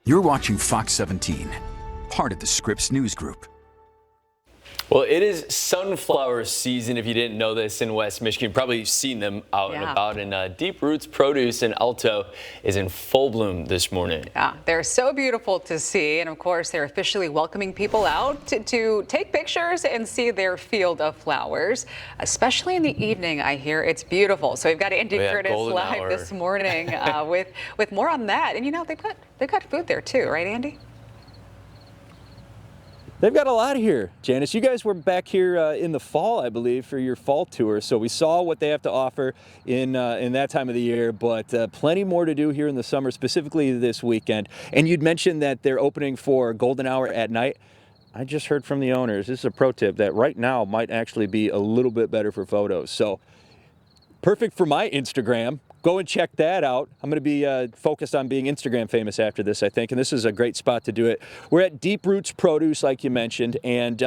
You're watching Fox 17, part of the Scripps News Group. Well, it is sunflower season, if you didn't know this, in West Michigan. You've probably seen them out and about, and Deep Roots Produce in Alto is in full bloom this morning. Yeah, they're so beautiful to see, and of course, they're officially welcoming people out to take pictures and see their field of flowers, especially in the evening. I hear it's beautiful. So we've got Andy Curtis live this morning with more on that. And you know, they've got food there too, right, Andy? They've got a lot here, Janice. You guys were back here in the fall, I believe, for your fall tour. So we saw what they have to offer in that time of the year, but plenty more to do here in the summer, specifically this weekend. And you'd mentioned that they're opening for golden hour at night. I just heard from the owners, this is a pro tip, that right now might actually be a little bit better for photos. So perfect for my Instagram. Go and check that out. I'm going to be focused on being Instagram famous after this, I think, and this is a great spot to do it. We're at Deep Roots Produce, like you mentioned, and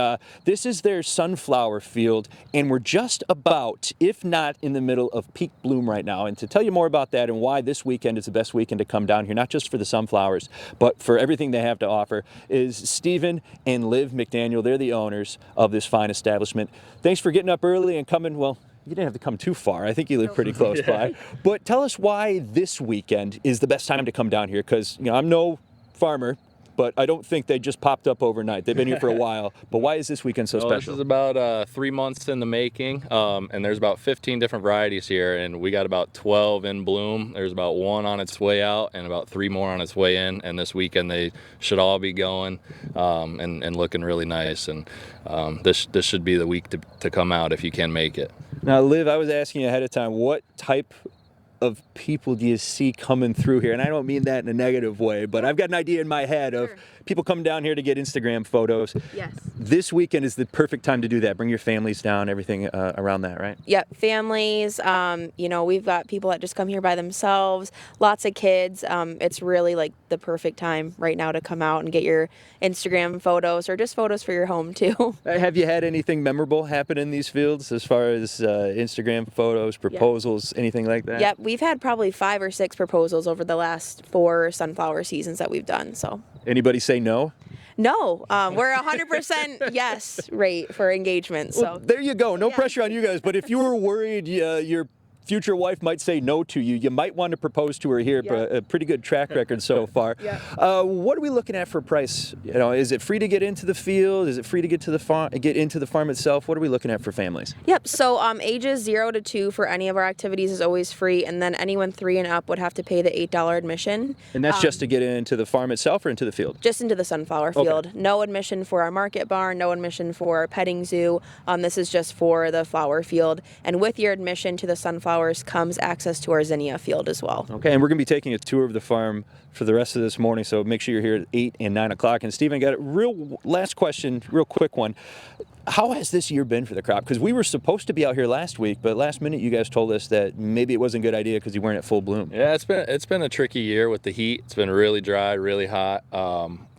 this is their sunflower field, and we're just about, if not in the middle of peak bloom right now. And to tell you more about that and why this weekend is the best weekend to come down here, not just for the sunflowers, but for everything they have to offer, is Stephen and Liv McDaniel. They're the owners of this fine establishment. Thanks for getting up early and coming, well, you didn't have to come too far. I think you live pretty close by. But tell us why this weekend is the best time to come down here, because I'm no farmer, but I don't think they just popped up overnight. They've been here for a while. But why is this weekend so special? This is about 3 months in the making, and there's about 15 different varieties here, and we got about 12 in bloom. There's about 1 on its way out and about 3 more on its way in, and this weekend they should all be going and looking really nice. And this should be the week to come out if you can make it. Now, Liv, I was asking you ahead of time, what type of people do you see coming through here? And I don't mean that in a negative way, but I've got an idea in my head of people coming down here to get Instagram photos. Yes. This weekend is the perfect time to do that. Bring your families down, everything around that, right? Yep, families. You know, we've got people that just come here by themselves, lots of kids. It's really like the perfect time right now to come out and get your Instagram photos or just photos for your home too. Have you had anything memorable happen in these fields as far as Instagram photos, proposals, anything like that? Yep, we've had probably 5 or 6 proposals over the last 4 sunflower seasons that we've done. So. Anybody say no? No, we're 100% yes rate for engagement. So well, there you go. No pressure on you guys. But if you were worried your future wife might say no to you, you might want to propose to her here. A pretty good track record so far. What are we looking at for price? You know, is it free to get into the field? Is it free to get to the farm? Get into the farm itself? What are we looking at for families? Yep. So ages 0 to 2 for any of our activities is always free, and then anyone 3 and up would have to pay the $8 admission. And that's just to get into the farm itself or into the field? Just into the sunflower field. No admission for our market barn. No admission for our petting zoo. This is just for the flower field. And with your admission to the sunflowers comes access to our zinnia field as well. Okay, and we're going to be taking a tour of the farm for the rest of this morning, so make sure you're here at 8 and 9 o'clock. And Stephen, got a real last question, real quick one. How has this year been for the crop? Because we were supposed to be out here last week, but last minute you guys told us that maybe it wasn't a good idea because you weren't at full bloom. Yeah, it's been a tricky year with the heat. It's been really dry, really hot.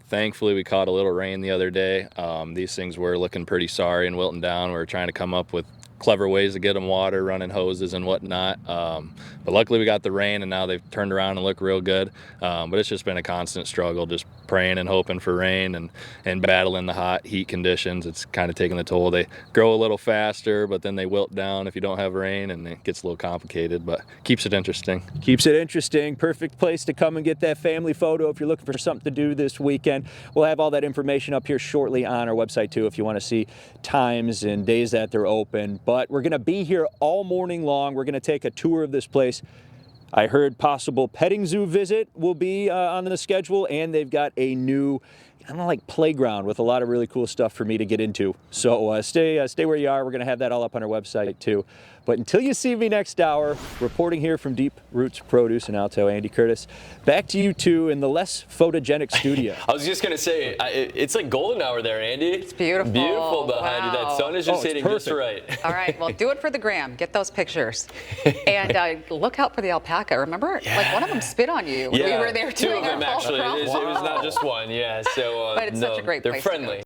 Thankfully, we caught a little rain the other day. These things were looking pretty sorry and wilting down. We were trying to come up with clever ways to get them water, running hoses and whatnot. But luckily we got the rain and now they've turned around and look real good. But it's just been a constant struggle, just praying and hoping for rain and battling the hot heat conditions. It's kind of taking the toll. They grow a little faster, but then they wilt down if you don't have rain, and it gets a little complicated, but keeps it interesting. Keeps it interesting. Perfect place to come and get that family photo if you're looking for something to do this weekend. We'll have all that information up here shortly on our website too if you want to see times and days that they're open. But we're going to be here all morning long. We're going to take a tour of this place. I heard possible petting zoo visit will be on the schedule, and they've got a new, like playground with a lot of really cool stuff for me to get into. So stay where you are. We're going to have that all up on our website too. But until you see me next hour, reporting here from Deep Roots Produce in Alto, Andy Curtis. Back to you two in the less photogenic studio. I was just going to say, it's like golden hour there, Andy. It's beautiful. Beautiful behind you. That sun is just hitting just right. All right, well, do it for the gram. Get those pictures. And look out for the alpaca. Remember, like one of them spit on you when we were there doing 2 of them our actually. It was not just one, yeah. So, but it's such a great place. They're friendly.